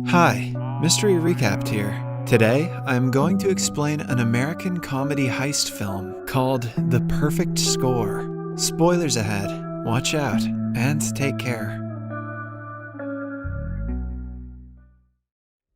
Hi, Mystery Recapped here. Today, I'm going to explain an American comedy heist film called The Perfect Score. Spoilers ahead, watch out, and take care.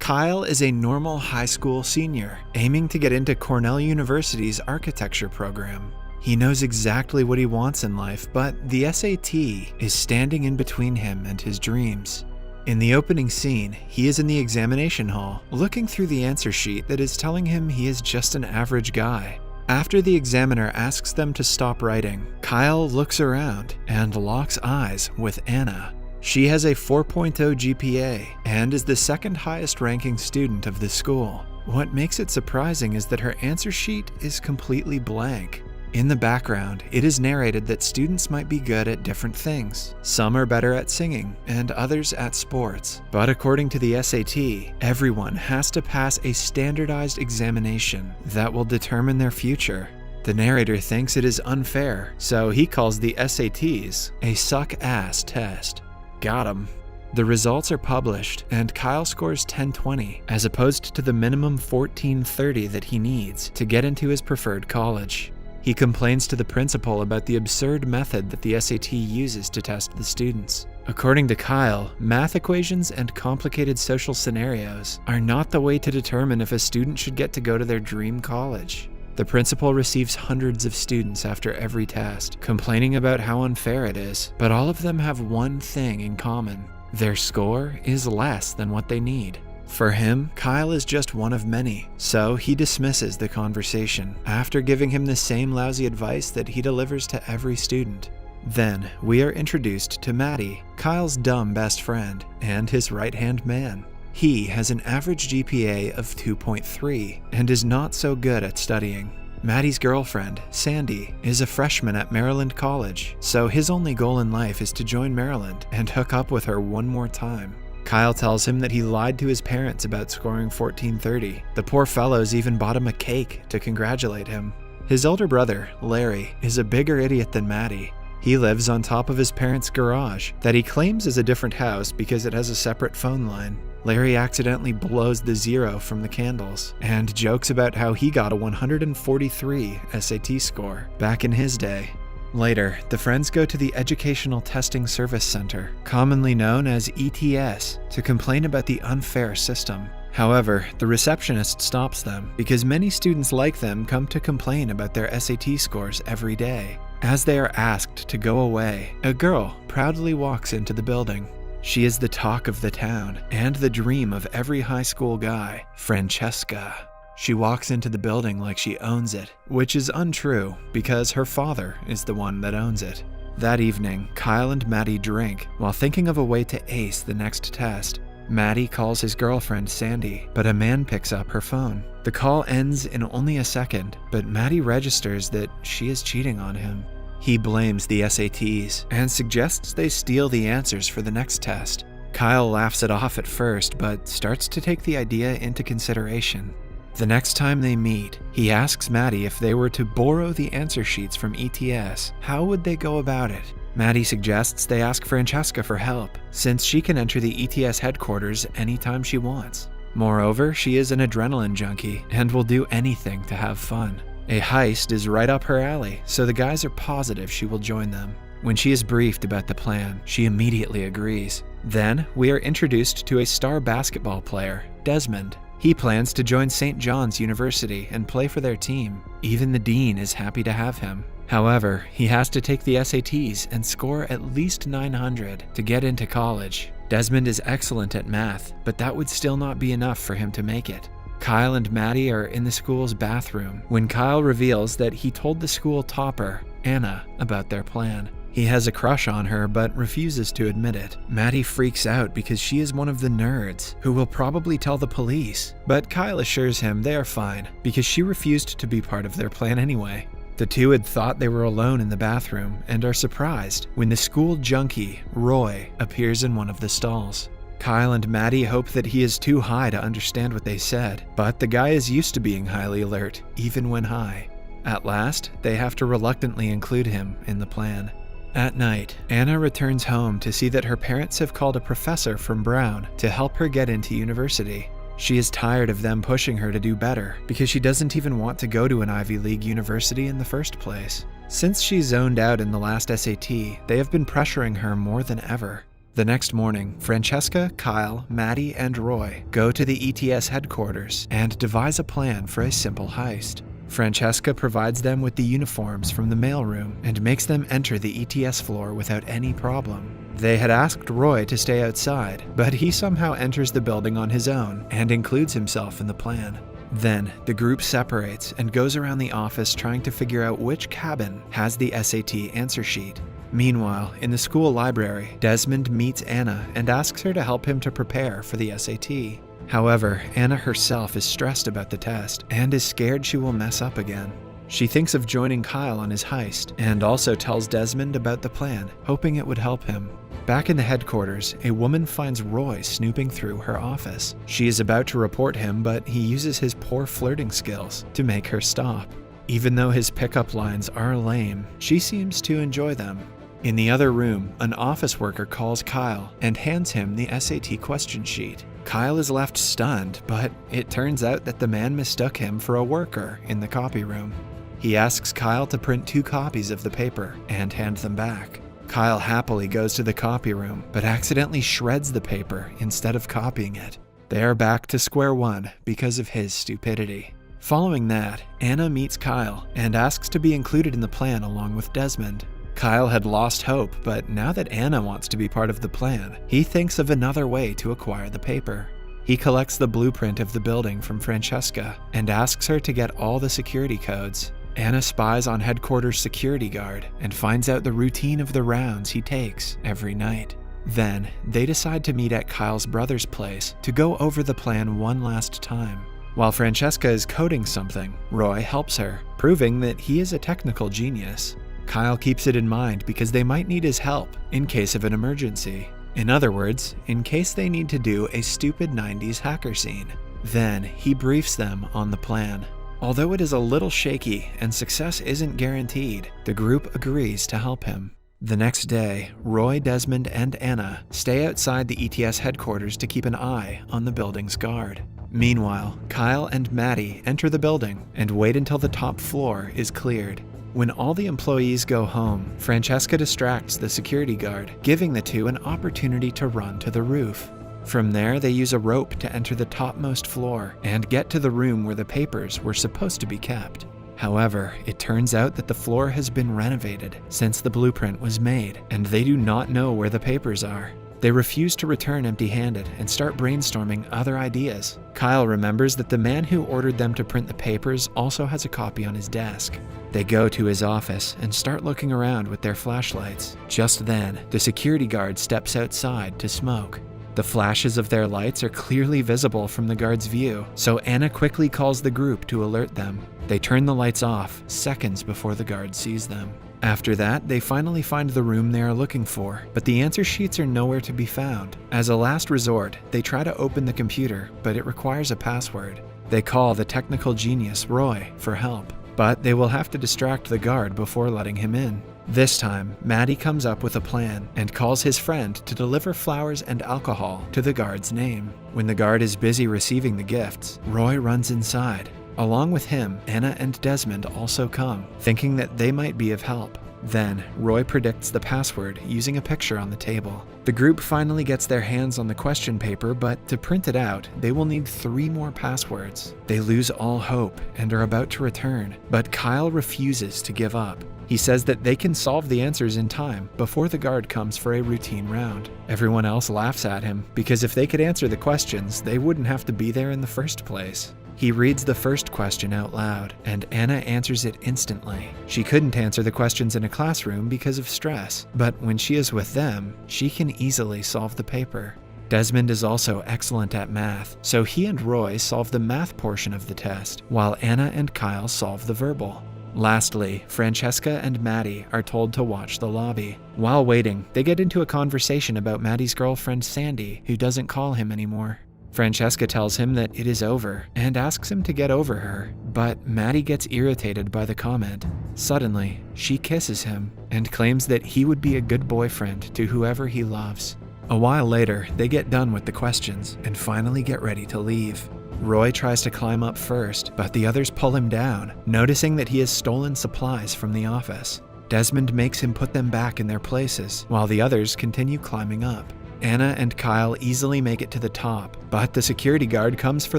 Kyle is a normal high school senior, aiming to get into Cornell University's architecture program. He knows exactly what he wants in life, but the SAT is standing in between him and his dreams. In the opening scene, he is in the examination hall, looking through the answer sheet that is telling him he is just an average guy. After the examiner asks them to stop writing, Kyle looks around and locks eyes with Anna. She has a 4.0 GPA and is the second highest ranking student of the school. What makes it surprising is that her answer sheet is completely blank. In the background, it is narrated that students might be good at different things. Some are better at singing, and others at sports. But according to the SAT, everyone has to pass a standardized examination that will determine their future. The narrator thinks it is unfair, so he calls the SATs a suck-ass test. Got him. The results are published, and Kyle scores 1020, as opposed to the minimum 1430 that he needs to get into his preferred college. He complains to the principal about the absurd method that the SAT uses to test the students. According to Kyle, math equations and complicated social scenarios are not the way to determine if a student should get to go to their dream college. The principal receives hundreds of students after every test, complaining about how unfair it is, but all of them have one thing in common. Their score is less than what they need. For him, Kyle is just one of many, so he dismisses the conversation after giving him the same lousy advice that he delivers to every student. Then, we are introduced to Maddie, Kyle's dumb best friend, and his right-hand man. He has an average GPA of 2.3 and is not so good at studying. Maddie's girlfriend, Sandy, is a freshman at Maryland College, so his only goal in life is to join Maryland and hook up with her one more time. Kyle tells him that he lied to his parents about scoring 1430. The poor fellows even bought him a cake to congratulate him. His older brother, Larry, is a bigger idiot than Maddie. He lives on top of his parents' garage that he claims is a different house because it has a separate phone line. Larry accidentally blows the zero from the candles and jokes about how he got a 143 SAT score back in his day. Later, the friends go to the Educational Testing Service Center, commonly known as ETS, to complain about the unfair system. However, the receptionist stops them because many students like them come to complain about their SAT scores every day. As they are asked to go away, a girl proudly walks into the building. She is the talk of the town and the dream of every high school guy, Francesca. She walks into the building like she owns it, which is untrue because her father is the one that owns it. That evening, Kyle and Maddie drink while thinking of a way to ace the next test. Maddie calls his girlfriend Sandy, but a man picks up her phone. The call ends in only a second, but Maddie registers that she is cheating on him. He blames the SATs and suggests they steal the answers for the next test. Kyle laughs it off at first, but starts to take the idea into consideration. The next time they meet, he asks Maddie if they were to borrow the answer sheets from ETS, how would they go about it? Maddie suggests they ask Francesca for help, since she can enter the ETS headquarters anytime she wants. Moreover, she is an adrenaline junkie and will do anything to have fun. A heist is right up her alley, so the guys are positive she will join them. When she is briefed about the plan, she immediately agrees. Then, we are introduced to a star basketball player, Desmond. He plans to join St. John's University and play for their team. Even the dean is happy to have him. However, he has to take the SATs and score at least 900 to get into college. Desmond is excellent at math, but that would still not be enough for him to make it. Kyle and Maddie are in the school's bathroom when Kyle reveals that he told the school topper, Anna, about their plan. He has a crush on her but refuses to admit it. Maddie freaks out because she is one of the nerds who will probably tell the police, but Kyle assures him they are fine because she refused to be part of their plan anyway. The two had thought they were alone in the bathroom and are surprised when the school junkie, Roy, appears in one of the stalls. Kyle and Maddie hope that he is too high to understand what they said, but the guy is used to being highly alert, even when high. At last, they have to reluctantly include him in the plan. At night, Anna returns home to see that her parents have called a professor from Brown to help her get into university. She is tired of them pushing her to do better because she doesn't even want to go to an Ivy League university in the first place. Since she zoned out in the last SAT, they have been pressuring her more than ever. The next morning, Francesca, Kyle, Maddie, and Roy go to the ETS headquarters and devise a plan for a simple heist. Francesca provides them with the uniforms from the mailroom and makes them enter the ETS floor without any problem. They had asked Roy to stay outside, but he somehow enters the building on his own and includes himself in the plan. Then, the group separates and goes around the office trying to figure out which cabin has the SAT answer sheet. Meanwhile, in the school library, Desmond meets Anna and asks her to help him to prepare for the SAT. However, Anna herself is stressed about the test and is scared she will mess up again. She thinks of joining Kyle on his heist and also tells Desmond about the plan, hoping it would help him. Back in the headquarters, a woman finds Roy snooping through her office. She is about to report him, but he uses his poor flirting skills to make her stop. Even though his pickup lines are lame, she seems to enjoy them. In the other room, an office worker calls Kyle and hands him the SAT question sheet. Kyle is left stunned, but it turns out that the man mistook him for a worker in the copy room. He asks Kyle to print 2 copies of the paper and hand them back. Kyle happily goes to the copy room, but accidentally shreds the paper instead of copying it. They are back to square one because of his stupidity. Following that, Anna meets Kyle and asks to be included in the plan along with Desmond. Kyle had lost hope, but now that Anna wants to be part of the plan, he thinks of another way to acquire the paper. He collects the blueprint of the building from Francesca and asks her to get all the security codes. Anna spies on headquarters security guard and finds out the routine of the rounds he takes every night. Then, they decide to meet at Kyle's brother's place to go over the plan one last time. While Francesca is coding something, Roy helps her, proving that he is a technical genius. Kyle keeps it in mind because they might need his help in case of an emergency. In other words, in case they need to do a stupid 90s hacker scene. Then, he briefs them on the plan. Although it is a little shaky and success isn't guaranteed, the group agrees to help him. The next day, Roy, Desmond, and Anna stay outside the ETS headquarters to keep an eye on the building's guard. Meanwhile, Kyle and Maddie enter the building and wait until the top floor is cleared. When all the employees go home, Francesca distracts the security guard, giving the two an opportunity to run to the roof. From there, they use a rope to enter the topmost floor and get to the room where the papers were supposed to be kept. However, it turns out that the floor has been renovated since the blueprint was made, and they do not know where the papers are. They refuse to return empty-handed and start brainstorming other ideas. Kyle remembers that the man who ordered them to print the papers also has a copy on his desk. They go to his office and start looking around with their flashlights. Just then, the security guard steps outside to smoke. The flashes of their lights are clearly visible from the guard's view, so Anna quickly calls the group to alert them. They turn the lights off seconds before the guard sees them. After that, they finally find the room they are looking for, but the answer sheets are nowhere to be found. As a last resort, they try to open the computer, but it requires a password. They call the technical genius Roy for help, but they will have to distract the guard before letting him in. This time, Maddie comes up with a plan and calls his friend to deliver flowers and alcohol to the guard's name. When the guard is busy receiving the gifts, Roy runs inside. Along with him, Anna and Desmond also come, thinking that they might be of help. Then, Roy predicts the password using a picture on the table. The group finally gets their hands on the question paper, but to print it out, they will need 3 more passwords. They lose all hope and are about to return, but Kyle refuses to give up. He says that they can solve the answers in time before the guard comes for a routine round. Everyone else laughs at him because if they could answer the questions, they wouldn't have to be there in the first place. He reads the first question out loud, and Anna answers it instantly. She couldn't answer the questions in a classroom because of stress, but when she is with them, she can easily solve the paper. Desmond is also excellent at math, so he and Roy solve the math portion of the test, while Anna and Kyle solve the verbal. Lastly, Francesca and Maddie are told to watch the lobby. While waiting, they get into a conversation about Maddie's girlfriend Sandy, who doesn't call him anymore. Francesca tells him that it is over and asks him to get over her, but Maddie gets irritated by the comment. Suddenly, she kisses him and claims that he would be a good boyfriend to whoever he loves. A while later, they get done with the questions and finally get ready to leave. Roy tries to climb up first, but the others pull him down, noticing that he has stolen supplies from the office. Desmond makes him put them back in their places, while the others continue climbing up. Anna and Kyle easily make it to the top, but the security guard comes for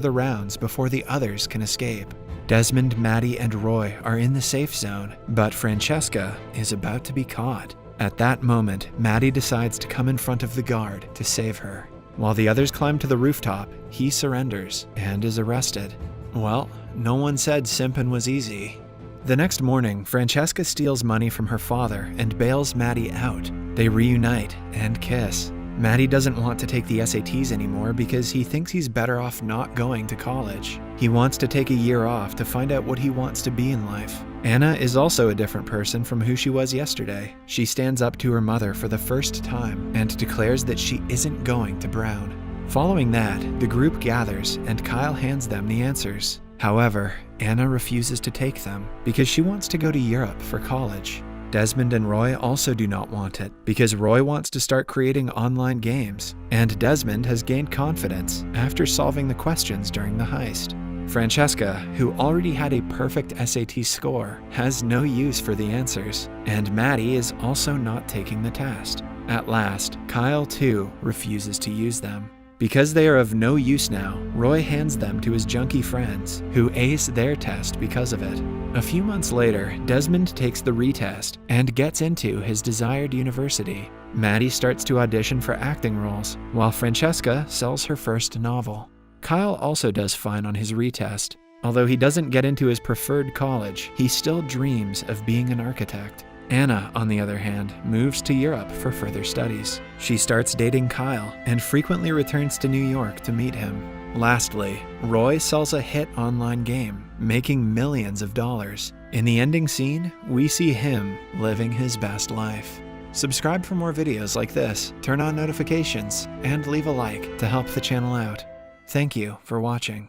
the rounds before the others can escape. Desmond, Maddie, and Roy are in the safe zone, but Francesca is about to be caught. At that moment, Maddie decides to come in front of the guard to save her. While the others climb to the rooftop, he surrenders and is arrested. Well, no one said simping was easy. The next morning, Francesca steals money from her father and bails Maddie out. They reunite and kiss. Maddie doesn't want to take the SATs anymore because he thinks he's better off not going to college. He wants to take a year off to find out what he wants to be in life. Anna is also a different person from who she was yesterday. She stands up to her mother for the first time and declares that she isn't going to Brown. Following that, the group gathers and Kyle hands them the answers. However, Anna refuses to take them because she wants to go to Europe for college. Desmond and Roy also do not want it because Roy wants to start creating online games, and Desmond has gained confidence after solving the questions during the heist. Francesca, who already had a perfect SAT score, has no use for the answers, and Maddie is also not taking the test. At last, Kyle too refuses to use them. Because they are of no use now, Roy hands them to his junkie friends, who ace their test because of it. A few months later, Desmond takes the retest and gets into his desired university. Maddie starts to audition for acting roles, while Francesca sells her first novel. Kyle also does fine on his retest. Although he doesn't get into his preferred college, he still dreams of being an architect. Anna, on the other hand, moves to Europe for further studies. She starts dating Kyle and frequently returns to New York to meet him. Lastly, Roy sells a hit online game, making millions of dollars. In the ending scene, we see him living his best life. Subscribe for more videos like this, turn on notifications, and leave a like to help the channel out. Thank you for watching.